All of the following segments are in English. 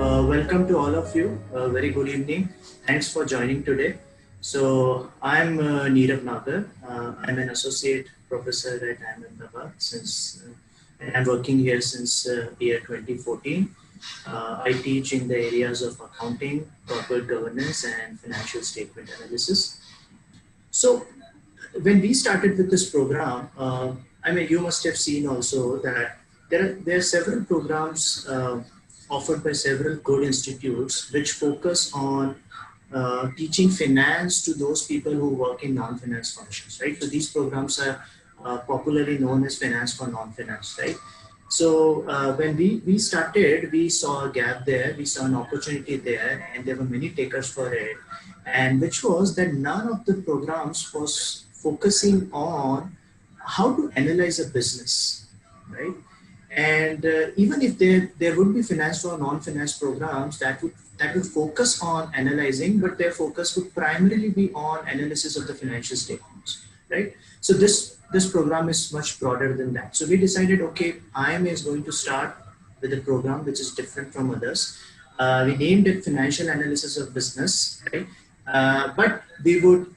Welcome to all of you. Very good evening. Thanks for joining today. So I'm Neerav Nagar. I'm an associate professor at Ahmedabad and I'm working here since year 2014. I teach in the areas of accounting, corporate governance, and financial statement analysis. So when we started with this program, you must have seen also that there are several programs offered by several good institutes which focus on teaching finance to those people who work in non-finance functions, right? So these programs are popularly known as finance for non-finance, right? So when we started, we saw a gap there, we saw an opportunity there, and there were many takers for it. And which was that none of the programs was focusing on how to analyze a business, right? And even if there would be finance for non-finance programs that would focus on analyzing, but their focus would primarily be on analysis of the financial statements, right? So this program is much broader than that. So we decided, okay, IIMA is going to start with a program which is different from others. We named it Financial Analysis of Business, right? But we would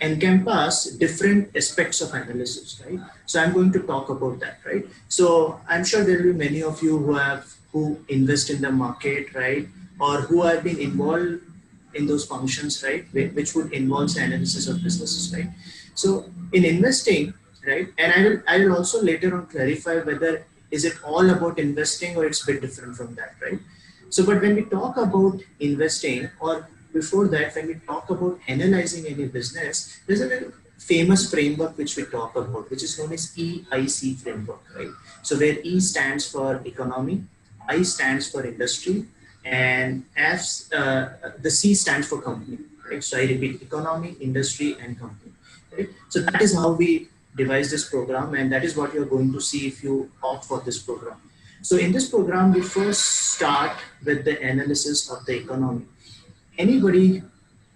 encompass different aspects of analysis, right? So I'm going to talk about that, right? So I'm sure there will be many of you who invest in the market, right? Or who have been involved in those functions, right? Which would involve the analysis of businesses, right? So in investing, right? And I will also later on clarify whether is it all about investing or it's a bit different from that, right? So, but when we talk about investing, or before that, when we talk about analyzing any business, there's a very famous framework which we talk about, which is known as EIC framework, right? So where E stands for economy, I stands for industry, and the C stands for company, right? So I repeat, economy, industry, and company, right? So that is how we devise this program, and that is what you're going to see if you opt for this program. So in this program, we first start with the analysis of the economy. Anybody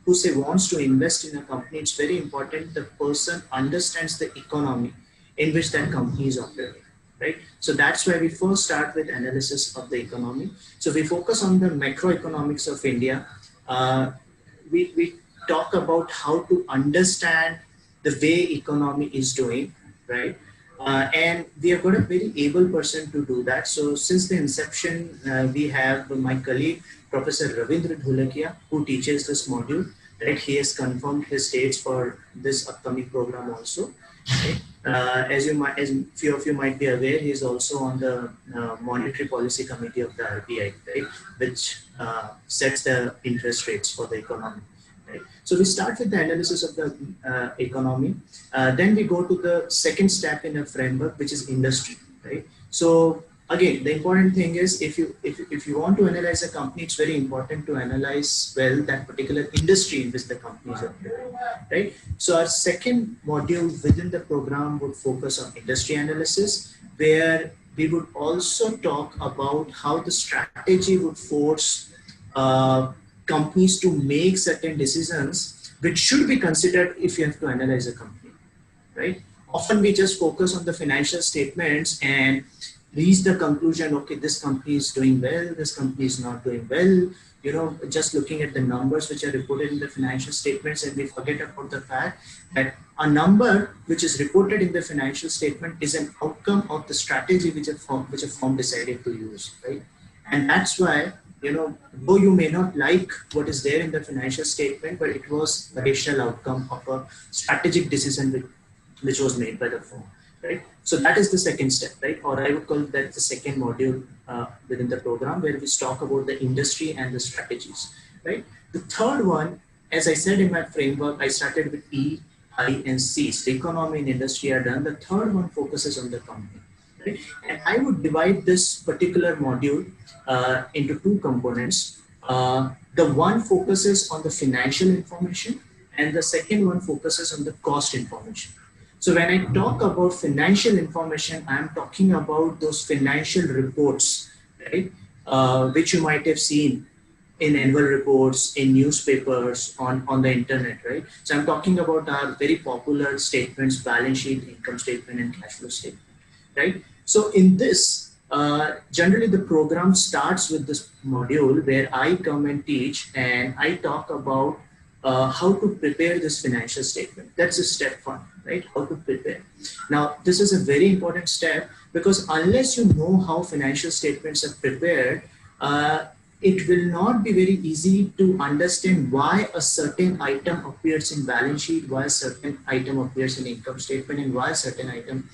who say wants to invest in a company, it's very important the person understands the economy in which that company is operating, right? So that's why we first start with analysis of the economy. So we focus on the macroeconomics of India. We talk about how to understand the way economy is doing, right? And we have got a very able person to do that. So since the inception, we have my colleague, Professor Ravindra Dhulakia, who teaches this module, right? He has confirmed his dates for this upcoming program also, right? As few of you might be aware, he is also on the Monetary Policy Committee of the RBI, right? Which sets the interest rates for the economy. Right. So we start with the analysis of the economy. Then we go to the second step in a framework, which is industry. Right. So again, the important thing is if you want to analyze a company, it's very important to analyze well that particular industry in which the company is operating. Right. So our second module within the program would focus on industry analysis, where we would also talk about how the strategy would force companies to make certain decisions which should be considered if you have to analyze a company, right? Often we just focus on the financial statements and reach the conclusion, okay, this company is doing well, this company is not doing well, you know, just looking at the numbers which are reported in the financial statements, and we forget about the fact that a number which is reported in the financial statement is an outcome of the strategy which a firm decided to use, right? And that's why, you know, though you may not like what is there in the financial statement, but it was a rational outcome of a strategic decision which was made by the firm, right? So that is the second step, right? Or I would call that the second module within the program, where we talk about the industry and the strategies, right? The third one, as I said in my framework, I started with E, I, and C. So economy and industry are done. The third one focuses on the company. Right? And I would divide this particular module into two components. The one focuses on the financial information, and the second one focuses on the cost information. So when I talk about financial information, I'm talking about those financial reports, right? Which you might have seen in annual reports, in newspapers, on the internet, right? So I'm talking about our very popular statements: balance sheet, income statement, and cash flow statement, right? So in this, Generally, the program starts with this module where I come and teach and I talk about how to prepare this financial statement. That's a step one, right? How to prepare. Now, this is a very important step because unless you know how financial statements are prepared, it will not be very easy to understand why a certain item appears in balance sheet, why a certain item appears in income statement, and why a certain item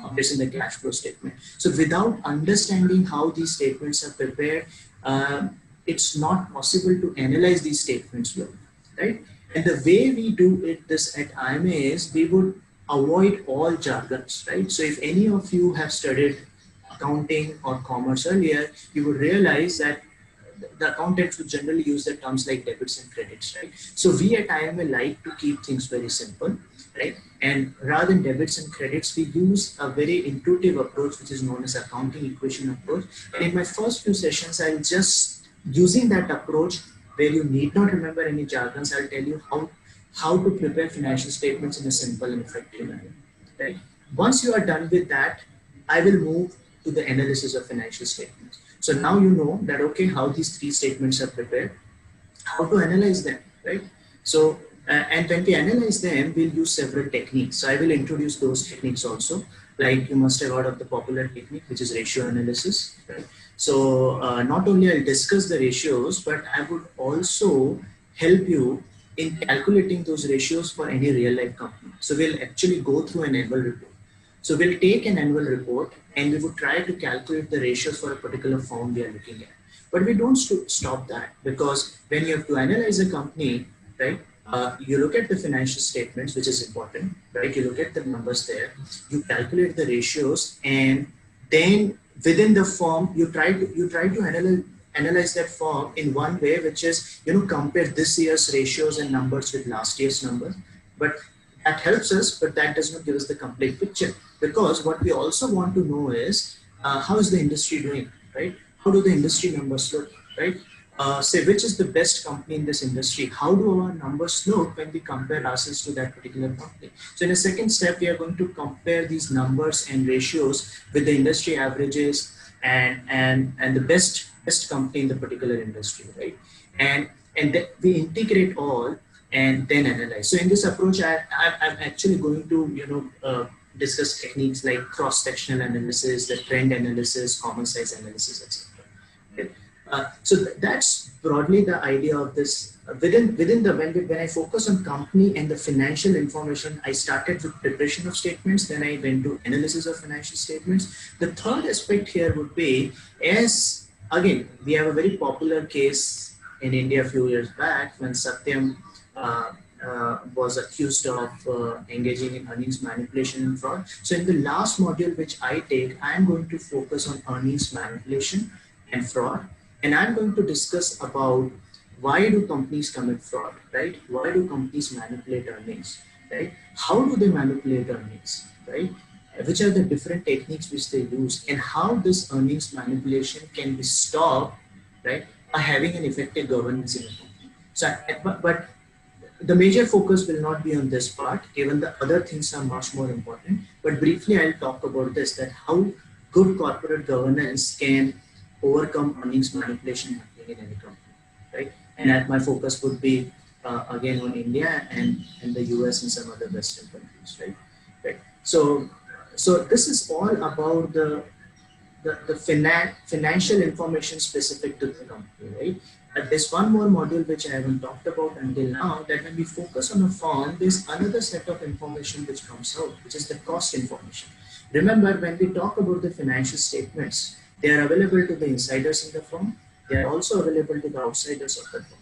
appears in the cash flow statement. So without understanding how these statements are prepared, it's not possible to analyze these statements well, right? And the way we do it this at IIMA is we would avoid all jargons, right? So if any of you have studied accounting or commerce earlier, you would realize that the accountants would generally use the terms like debits and credits, right? So we at IIMA like to keep things very simple, right? And rather than debits and credits, we use a very intuitive approach, which is known as accounting equation approach. And in my first few sessions, I'll just using that approach where you need not remember any jargons. I'll tell you how to prepare financial statements in a simple and effective manner, right? Once you are done with that, I will move to the analysis of financial statements. So now you know that, okay, how these three statements are prepared, how to analyze them, right? So, and when we analyze them, we'll use several techniques. So I will introduce those techniques also. Like you must have heard of the popular technique, which is ratio analysis, right? So not only I'll discuss the ratios, but I would also help you in calculating those ratios for any real life company. So we'll actually go through an annual report. So we'll take an annual report and we would try to calculate the ratios for a particular firm we are looking at. But we don't stop that, because when you have to analyze a company, right, you look at the financial statements, which is important, right? You look at the numbers there, you calculate the ratios, and then within the firm, you try to analyze that firm in one way, which is, compare this year's ratios and numbers with last year's numbers. But that helps us, but that does not give us the complete picture, because what we also want to know is how is the industry doing, right? How do the industry numbers look, right? Say which is the best company in this industry? How do our numbers look when we compare ourselves to that particular company? So in a second step, we are going to compare these numbers and ratios with the industry averages and the best company in the particular industry, right? And we integrate all and then analyze. So in this approach, I'm actually going to discuss techniques like cross-sectional analysis, the trend analysis, common size analysis, etc. Okay. So that's broadly the idea of this. Within the when I focus on company and the financial information, I started with preparation of statements, then I went to analysis of financial statements. The third aspect here would be, as again, we have a very popular case in India a few years back when Satyam was accused of engaging in earnings manipulation and fraud. So in the last module which I take, I am going to focus on earnings manipulation and fraud, and I'm going to discuss about why do companies commit fraud, right? Why do companies manipulate earnings, right? How do they manipulate earnings, right? Which are the different techniques which they use, and how this earnings manipulation can be stopped, right, by having an effective governance in a company. So, but the major focus will not be on this part, given the other things are much more important. But briefly, I'll talk about this, that how good corporate governance can overcome earnings manipulation happening in any company, right? And my focus would be again on India and the US and some other Western countries, right? Right. So this is all about the financial information specific to the company, right? There's one more module which I haven't talked about until now, that when we focus on a firm, there's another set of information which comes out, which is the cost information. Remember, when we talk about the financial statements, they are available to the insiders in the firm. They are also available to the outsiders of the firm.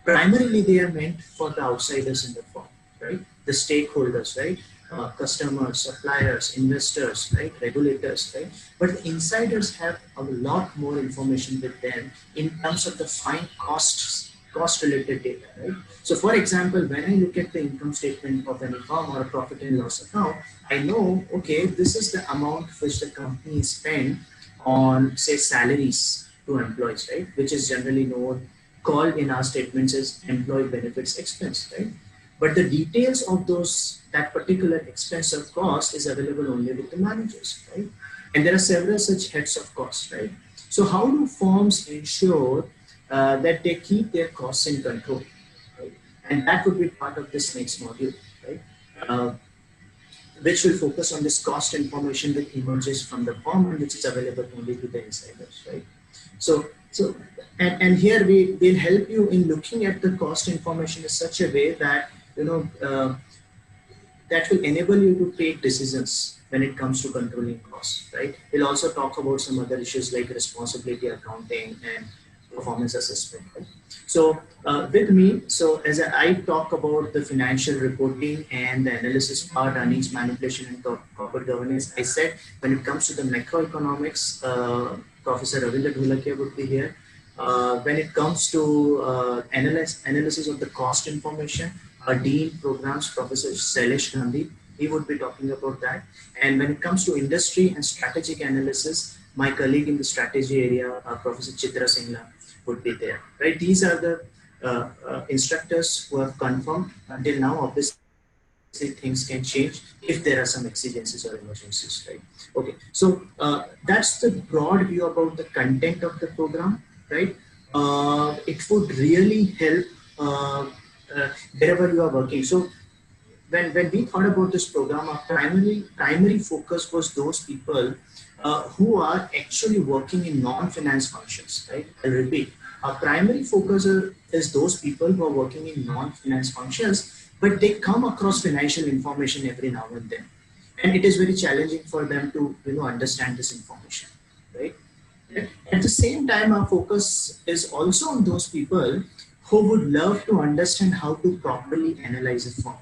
Primarily, they are meant for the outsiders in the firm, right? The stakeholders, right? Customers, suppliers, investors, right? Regulators, right? But the insiders have a lot more information with them in terms of the fine cost related data, right? So for example, when I look at the income statement of any firm or a profit and loss account, I know, okay, this is the amount which the company spent on, say, salaries to employees, right? Which is generally called in our statements as employee benefits expense, right? But the details of that particular expense or cost is available only with the managers, right? And there are several such heads of cost, right? So how do firms ensure that they keep their costs in control, right? And that would be part of this next module, right? Uh, which will focus on this cost information that emerges from the firm and which is available only to the insiders, right? So, and here we will help you in looking at the cost information in such a way that, that will enable you to take decisions when it comes to controlling costs, right? We'll also talk about some other issues like responsibility accounting and performance assessment, right? So with me, so as I talk about the financial reporting and the analysis part, earnings manipulation and corporate governance, I said when it comes to the macroeconomics, Professor Ravindra Dholakia would be here. When it comes to analysis of the cost information, our Dean Programs, Professor Shailesh Gandhi, he would be talking about that. And when it comes to industry and strategic analysis, my colleague in the strategy area, Professor Chitra Singla, would be there. Right? These are the instructors who have confirmed. Until now, obviously, things can change if there are some exigencies or emergencies, right? Okay, so that's the broad view about the content of the program, right? It would really help wherever you are working. So when we thought about this program, our primary focus was those people who are actually working in non-finance functions, right? I'll repeat, our primary focus is those people who are working in non-finance functions, but they come across financial information every now and then, and it is very challenging for them to understand this information, right? At the same time, our focus is also on those people who would love to understand how to properly analyze a firm,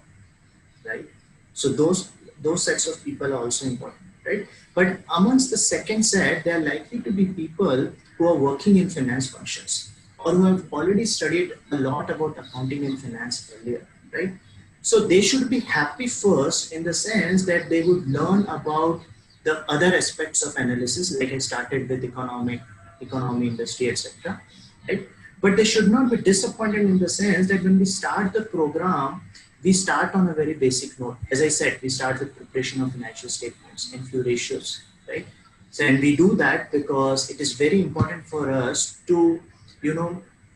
right? So those sets of people are also important, right? But amongst the second set, there are likely to be people who are working in finance functions or who have already studied a lot about accounting and finance earlier, right? So they should be happy first in the sense that they would learn about the other aspects of analysis, like I started with economy, industry, etc. Right? But they should not be disappointed in the sense that when we start the program, we start on a very basic note. As I said, we start with preparation of financial statements and few ratios, right? So, and we do that because it is very important for us to,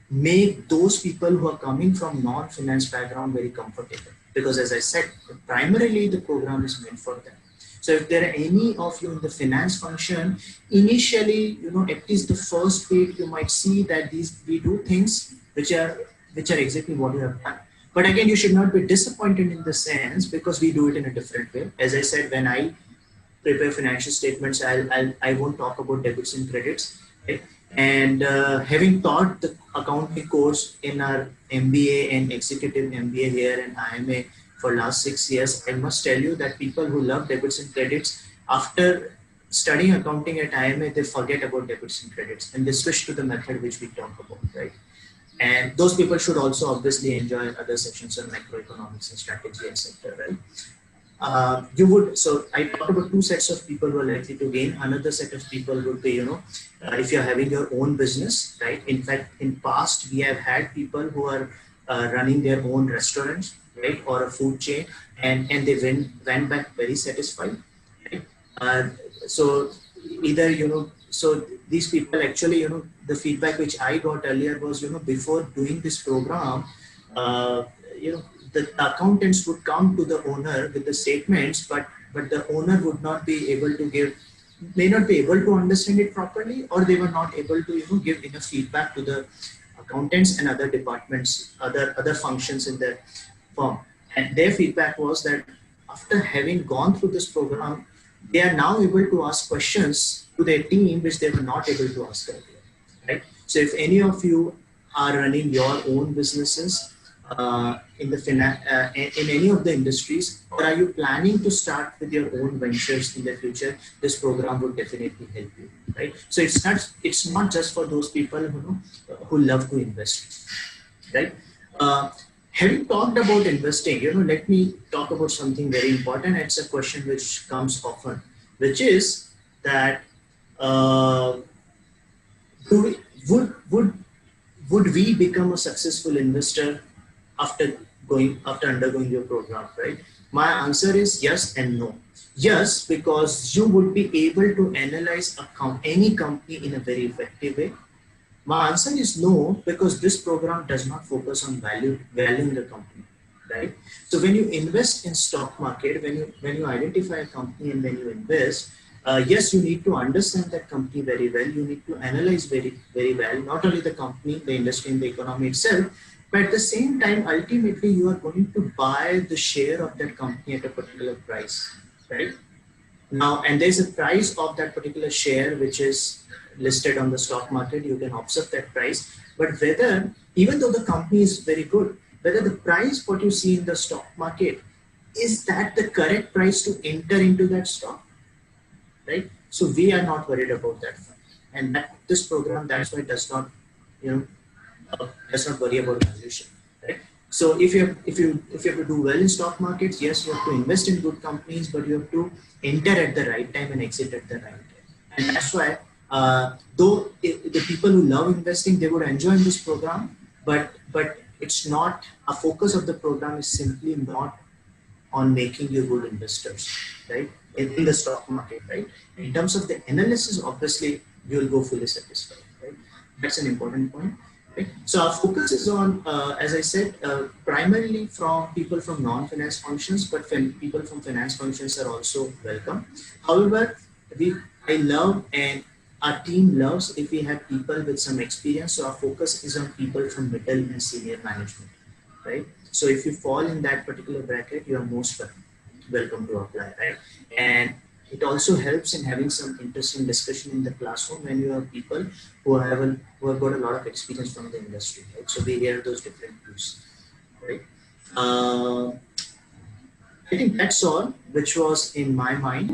make those people who are coming from non-finance background very comfortable. Because as I said, primarily the program is meant for them. So if there are any of you in the finance function, initially, at least the first week, you might see that we do things which are exactly what you have done. But again, you should not be disappointed in the sense because we do it in a different way. As I said, when I prepare financial statements, I won't talk about debits and credits. Right? And having taught the accounting course in our MBA and executive MBA here in IIMA for last 6 years, I must tell you that people who love debits and credits, after studying accounting at IIMA, they forget about debits and credits and they switch to the method which we talk about, right? And those people should also obviously enjoy other sections on macroeconomics and strategy, etc. Right? So I talked about two sets of people who are likely to gain. Another set of people would be, if you're having your own business, right? In fact, in past, we have had people who are running their own restaurants, right? Or a food chain, and they went back very satisfied. Right? So either, so these people actually, the feedback which I got earlier was, before doing this program, the accountants would come to the owner with the statements, but the owner would not be able to may not be able to understand it properly, or they were not able to give enough feedback to the accountants and other departments, other functions in the firm. And their feedback was that after having gone through this program, they are now able to ask questions to their team which they were not able to ask earlier. Right? So if any of you are running your own businesses, in any of the industries, or are you planning to start with your own ventures in the future, this program would definitely help you, right? So it's not just for those people who love to invest, right? Having talked about investing, let me talk about something very important. It's a question which comes often, which is that would we become a successful investor after undergoing your program, right? My answer is yes and no. Yes, because you would be able to analyze any company in a very effective way. My answer is no, because this program does not focus on valuing the company, right? So when you invest in stock market, when you identify a company and when you invest, yes, you need to understand that company very well. You need to analyze very well, not only the company, the industry, and the economy itself, but at the same time, ultimately, you are going to buy the share of that company at a particular price, right? Now, and there's a price of that particular share which is listed on the stock market. You can observe that price. But whether, even though the company is very good, whether the price what you see in the stock market, is that the correct price to enter into that stock, right? So we are not worried about that. And that this program, that's why does not, you know, does not worry about valuation, right? So if you have to do well in stock markets, yes, you have to invest in good companies, but you have to enter at the right time and exit at the right time. And that's why, though the people who love investing, they would enjoy this program, but it's not, a focus of the program is simply not on making you good investors, right? In the stock market, right? In terms of the analysis, obviously you will go fully satisfied, right? That's an important point. Right? So our focus is on, as I said, primarily from people from non-finance functions, but people from finance functions are also welcome. However, I love, and our team loves, if we have people with some experience. So our focus is on people from middle and senior management, right? So if you fall in that particular bracket, you are most welcome to apply, right? And it also helps in having some interesting discussion in the classroom when you have people who have got a lot of experience from the industry, right? So we hear those different views, right? I think that's all which was in my mind.